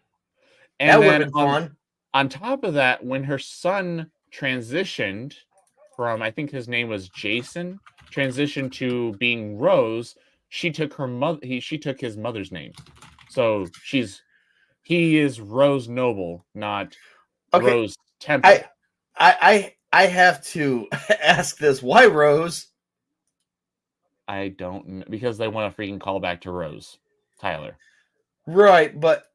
And that would have been fun. On top of that, when her son transitioned from, I think his name was Jason, transitioned to being Rose, she took his mother's name. So he is Rose Noble, not Rose Temple. I have to ask this. Why Rose? I don't know, because they want a freaking callback to Rose Tyler. Right, but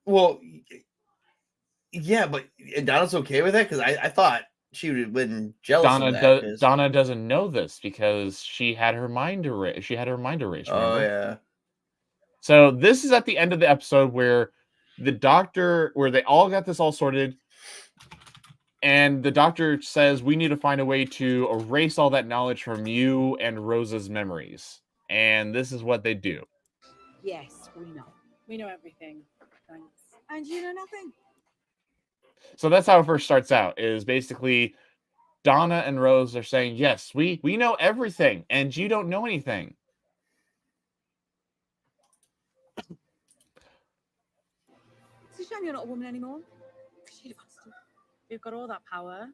yeah, but Donna's okay with that because I thought she would have been jealous of that. Donna doesn't know this because she had her mind erased. Remember? Oh yeah. So this is at the end of the episode where the Doctor, where they all got this all sorted, and the Doctor says we need to find a way to erase all that knowledge from you and Rose's memories. And this is what they do. Yes, we know. We know everything. Thanks. And you know nothing. So that's how it first starts out, is basically Donna and Rose are saying, yes, we know everything, and you don't know anything. It's a shame you're not a woman anymore. We've got all that power.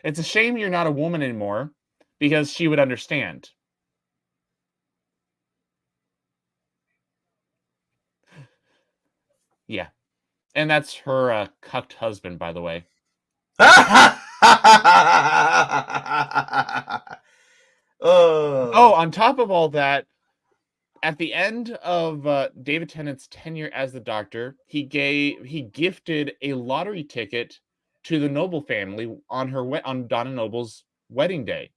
It's a shame you're not a woman anymore, because she would understand. Yeah. And that's her cucked husband, by the way. Oh, on top of all that, at the end of David Tennant's tenure as the Doctor, he gifted a lottery ticket to the Noble family on Donna Noble's wedding day.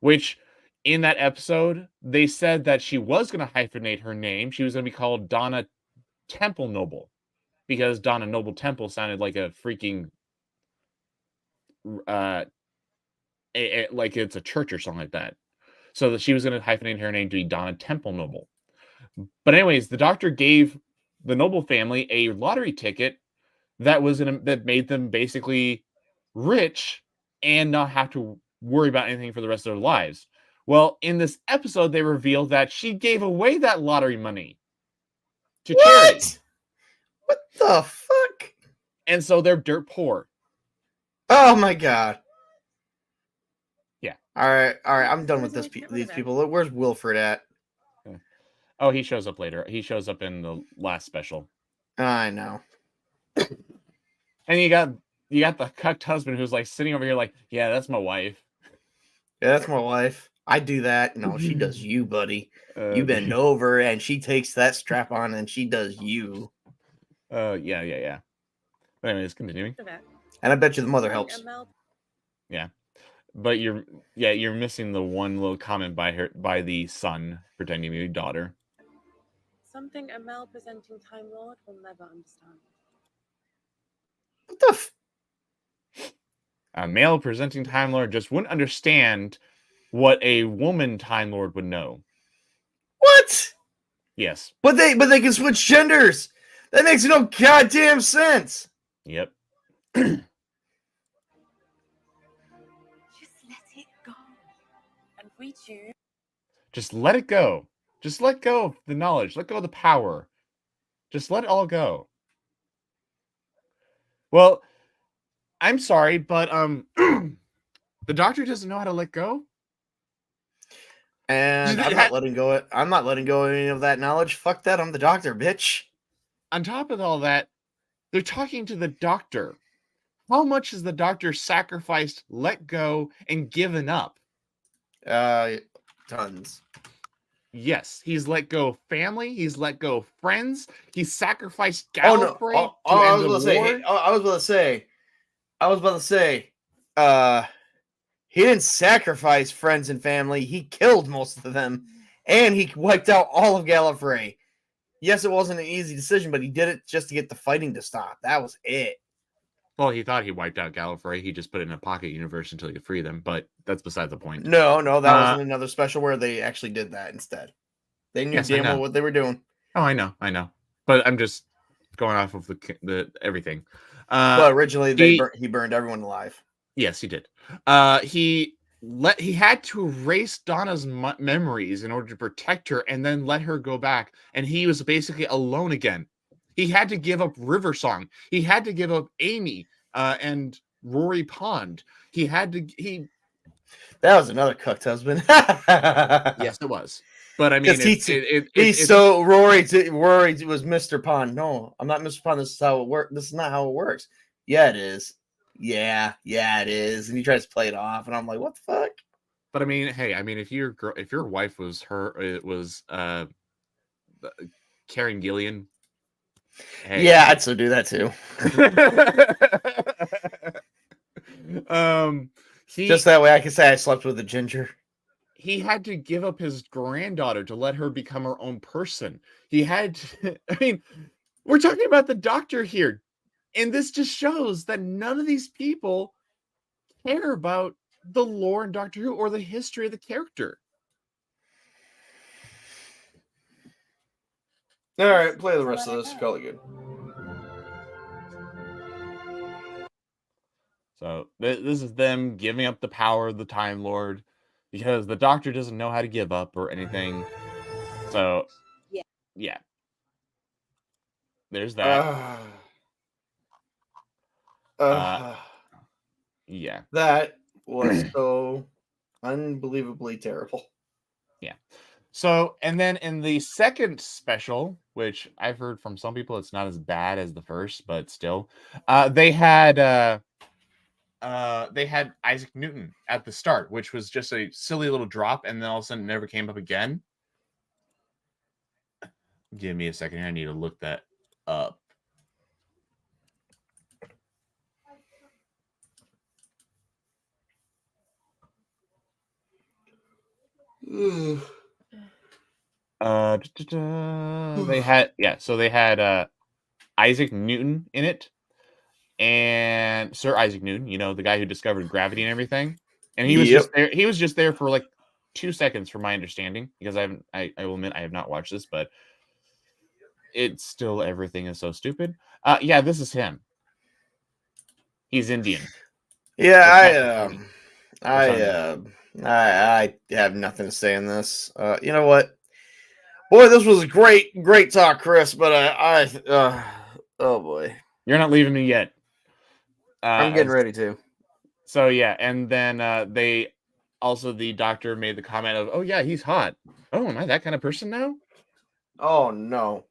Which in that episode, they said that she was going to hyphenate her name. She was going to be called Donna Temple Noble, because Donna Noble Temple sounded like a freaking like it's a church or something like that. So that she was going to hyphenate her name to be Donna Temple Noble. But anyways, the Doctor gave the Noble family a lottery ticket that made them basically rich and not have to worry about anything for the rest of their lives. Well, in this episode, they revealed that she gave away that lottery money to charity. What the fuck? And so they're dirt poor. Oh my god. Yeah. All right. I'm done with these people. Where's Wilfred at? Oh, he shows up later. He shows up in the last special. I know. And you got the cucked husband who's like sitting over here like, yeah, that's my wife. Yeah, that's my wife. I do that. No, she does you, buddy. You bend over and she takes that strap on and she does you. Yeah. But anyways, continuing. And I bet you the mother helps. Yeah. But you're missing the one little comment by the son pretending to be daughter. Something a male presenting Time Lord will never understand. What the A male presenting Time Lord just wouldn't understand what a woman Time Lord would know. What? Yes. But they can switch genders. That makes no goddamn sense. Yep. Just let it go. And we choose. Just let it go. Just let go of the knowledge. Let go of the power. Just let it all go. Well, I'm sorry, but the doctor doesn't know how to let go. And I'm not letting go of any of that knowledge. Fuck that. I'm the doctor, bitch. On top of all that, they're talking to the doctor. How much has the doctor sacrificed, let go, and given up? Tons. Yes, he's let go of family. He's let go of friends. He's sacrificed Gallifrey I was about to say, he didn't sacrifice friends and family. He killed most of them, and he wiped out all of Gallifrey. Yes, it wasn't an easy decision, but he did it just to get the fighting to stop. That was it. Well, he thought he wiped out Gallifrey. He just put it in a pocket universe until he could free them, but that's beside the point. No, that wasn't another special where they actually did that instead. They knew damn well what they were doing. Oh, I know. But I'm just going off of the everything. But originally, he burned everyone alive. Yes, he did. He had to erase Donna's memories in order to protect her, and then let her go back. And he was basically alone again. He had to give up River Song. He had to give up Amy and Rory Pond. That was another cooked husband. Yes, it was. But I mean, Rory was Mr. Pond. No, I'm not Mr. Pond. This is how it works. This is not how it works. Yeah, it is. Yeah, it is. And he tries to play it off, and I'm like, what the fuck? But I mean, hey, if your wife was Karen Gillian. Hey. Yeah, I'd still do that too. Just that way I can say I slept with a ginger. He had to give up his granddaughter to let her become her own person. He had to, I mean, we're talking about the doctor here. And this just shows that none of these people care about the lore in Doctor Who or the history of the character. All right, play the rest of this. Call it good. So this is them giving up the power of the Time Lord because the Doctor doesn't know how to give up or anything. So yeah. There's that. Yeah. That was so unbelievably terrible. Yeah. So, and then in the second special, which I've heard from some people, it's not as bad as the first, but still, they had Isaac Newton at the start, which was just a silly little drop, and then all of a sudden never came up again. Give me a second here. I need to look that up. They had Isaac Newton in it, and Sir Isaac Newton, the guy who discovered gravity and everything. And he was just there. He was just there for like 2 seconds, from my understanding, because I will admit I have not watched this, but it's still, everything is so stupid. Yeah, this is him. He's Indian. Yeah, I have nothing to say in this. You know what? Boy, this was a great talk, Chris. But oh boy, You're not leaving me yet. I'm getting ready to. So yeah, and then they also the doctor made the comment of, "Oh yeah, he's hot. Oh, am I that kind of person now?" Oh no.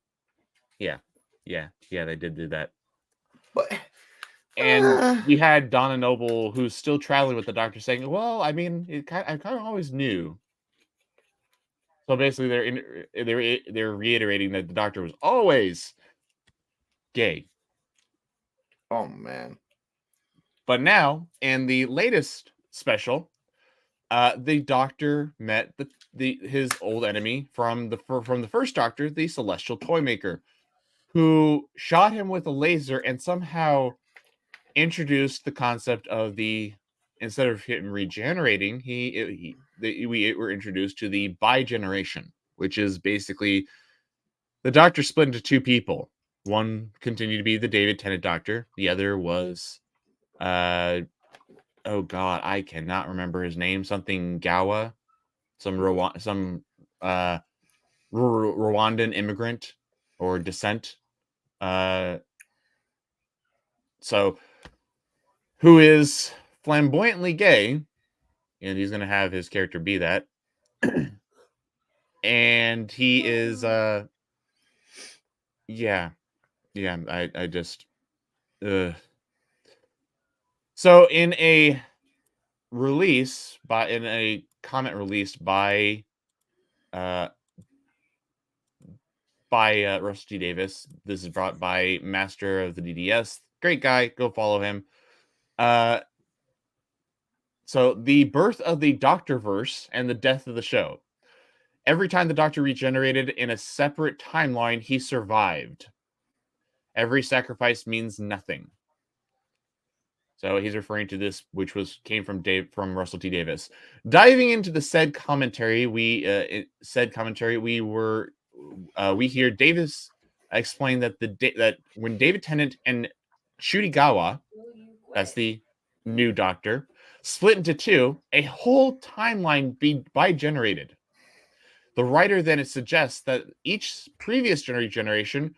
Yeah, they did do that. But And we had Donna Noble, who's still traveling with the doctor, saying, "Well, I mean, I kind of always knew." So basically, they're reiterating that the doctor was always gay. oh man. But now, in the latest special, the doctor met his old enemy from the first Doctor, the Celestial Toymaker, who shot him with a laser and somehow introduced the concept of instead of him regenerating, we were introduced to the bi-generation, which is basically the Doctor split into two people. One continued to be the David Tennant Doctor. The other was, oh God, I cannot remember his name. Something Gawa, some Rwandan immigrant or descent. So who is flamboyantly gay, and he's gonna have his character be that. And he is I just so in a comment released by Russell T. Davis. This is brought by Master of the DDS. Great guy. Go follow him. So the birth of the Doctorverse and the death of the show. Every time the Doctor regenerated in a separate timeline, he survived. Every sacrifice means nothing. So he's referring to this, which came from Russell T. Davis. Diving into the said commentary, we hear Davis explain that when David Tennant and Shudigawa, that's the new Doctor, split into two, a whole timeline bi-generated. The writer then suggests that each previous regeneration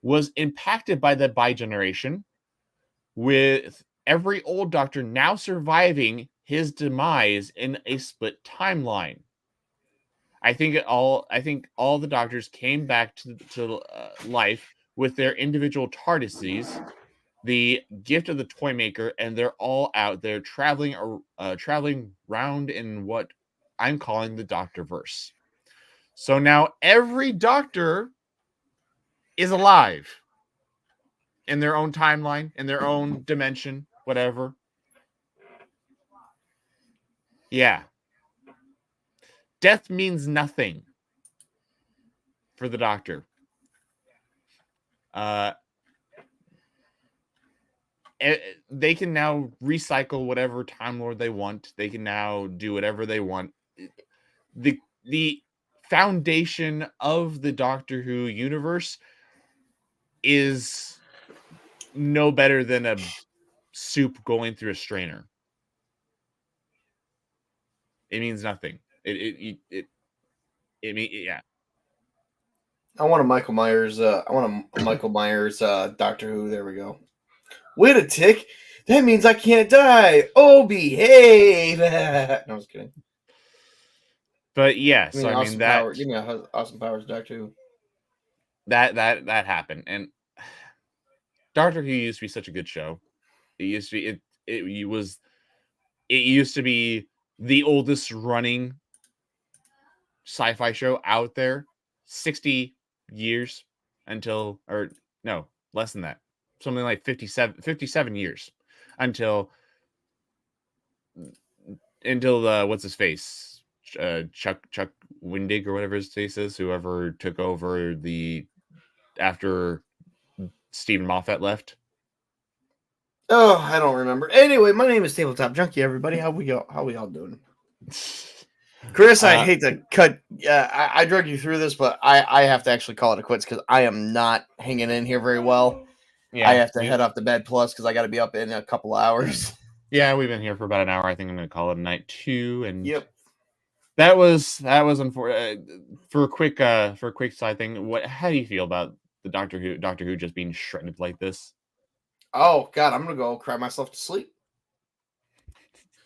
was impacted by the bi-generation, with every old Doctor now surviving his demise in a split timeline. I think all the Doctors came back to life with their individual TARDISes, the gift of the Toymaker, and they're all out there traveling round in what I'm calling the Doctorverse. So now every Doctor is alive in their own timeline, in their own dimension, whatever. Yeah. Death means nothing for the Doctor. They can now recycle whatever Time Lord they want. They can now do whatever they want. The foundation of the Doctor Who universe is no better than a soup going through a strainer. It means nothing. It mean, yeah. I want a Michael Myers. Doctor Who. There we go. Wait a tick. That means I can't die. Oh, behave. No, I was kidding. But yeah, so I mean that. Give me Austin Powers Doctor Who. That happened, and Doctor Who used to be such a good show. It used to be it used to be the oldest running sci-fi show out there. 60 years until, or no, less than that. Something like 57 years until what's his face? Chuck Wendig or whatever his face is, whoever took over after Stephen Moffat left. Oh, I don't remember. Anyway, my name is Tabletop Junkie, everybody. How we all doing? Chris, I hate to cut. I drug you through this, but I have to actually call it a quits because I am not hanging in here very well. Yeah, I have to head off to bed plus because I got to be up in a couple hours. Yeah, we've been here for about an hour. I think I'm going to call it a night too. And Yep. that was unfortunate. For a quick side thing, how do you feel about the Doctor Who just being shredded like this? Oh God, I'm gonna go cry myself to sleep.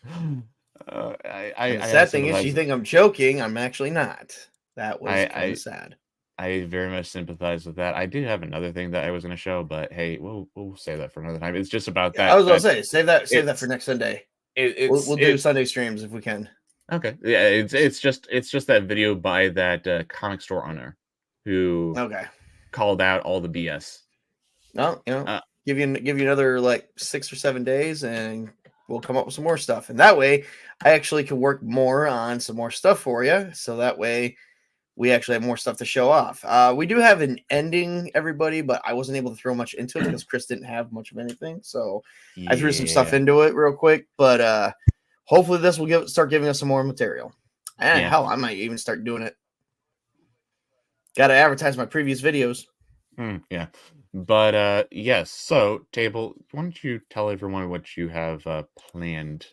I And the I sad thing is, you sympathize. think I'm joking. I'm actually not. That was kind I of sad. I very much sympathize with that. I do have another thing that I was going to show, but hey, we'll save that for another time. It's just about I was gonna that say, save that for it's next Sunday. it's We'll do Sunday streams if we can. okay. Yeah, it's just that video by that comic store owner who Okay. called out all the BS. No, Uh, give you another like 6 or 7 days, and we'll come up with some more stuff. And that way, I actually can work more on some more stuff for you. So that way, we actually have more stuff to show off. We do have an ending, everybody, but I wasn't able to throw much into it because Chris didn't have much of anything. So I threw some stuff yeah. into it real quick. But hopefully, this will start giving us some more material. And Yeah. hell, I might even start doing it. Got to advertise my previous videos. Yeah. But yes, so Table, why don't you tell everyone what you have planned?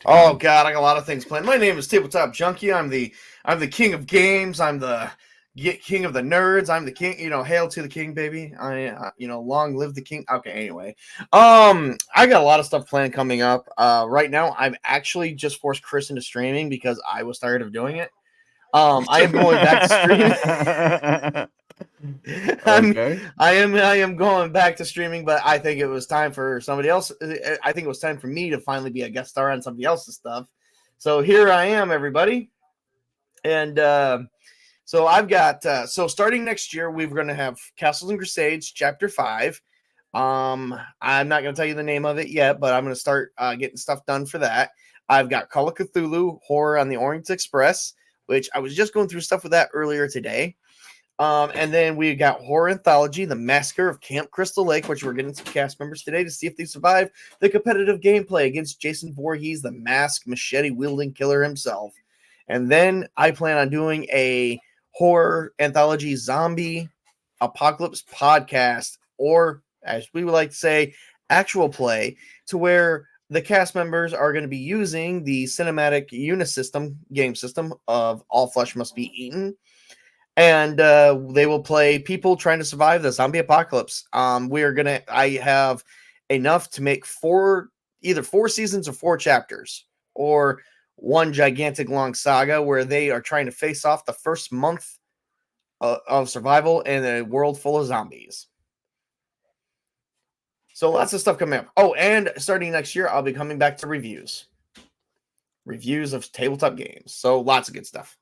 Oh God, I got a lot of things planned. My name is Tabletop Junkie. I'm the king of games. I'm the king of the nerds. I'm the king. Hail to the king, baby. Long live the king. Okay, anyway, I got a lot of stuff planned coming up. Right now, I'm actually just forced Chris into streaming because I was tired of doing it. I am going back to streaming. Okay. I am going back to streaming, but I think it was time for somebody else. I think it was time for me to finally be a guest star on somebody else's stuff. So here I am, everybody. And so I've got so starting next year, we're going to have Castles and Crusades Chapter 5. I'm not going to tell you the name of it yet, but I'm going to start getting stuff done for that. I've got Call of Cthulhu Horror on the Orient Express, which I was just going through stuff with that earlier today. And then we got Horror Anthology, The Massacre of Camp Crystal Lake, which we're getting some cast members today to see if they survive the competitive gameplay against Jason Voorhees, the masked machete-wielding killer himself. And then I plan on doing a Horror Anthology Zombie Apocalypse podcast, or as we would like to say, actual play, to where the cast members are going to be using the cinematic Unisystem game system of All Flesh Must Be Eaten. And they will play people trying to survive the zombie apocalypse. I have enough to make either 4 seasons or 4 chapters, or one gigantic long saga where they are trying to face off the first month of survival in a world full of zombies. So lots of stuff coming up. Oh, and starting next year, I'll be coming back to reviews of tabletop games. So lots of good stuff.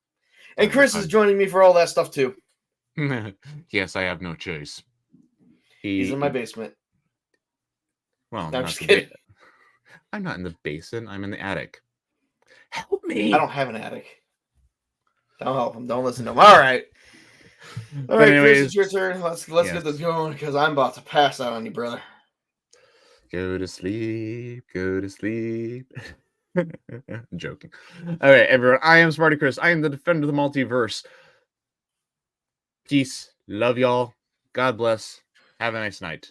And Chris is joining me for all that stuff too. Yes, I have no choice. He's in my basement. Well, No, I'm just kidding. I'm not in the basement. I'm in the attic. Help me! I don't have an attic. Don't help him. Don't listen to him. All right. All right, Chris, it's your turn. Let's get this going because I'm about to pass out on you, brother. Go to sleep. Go to sleep. I'm joking. All right, everyone. I am SpartaChris. I am the defender of the multiverse. Peace. Love y'all. God bless. Have a nice night.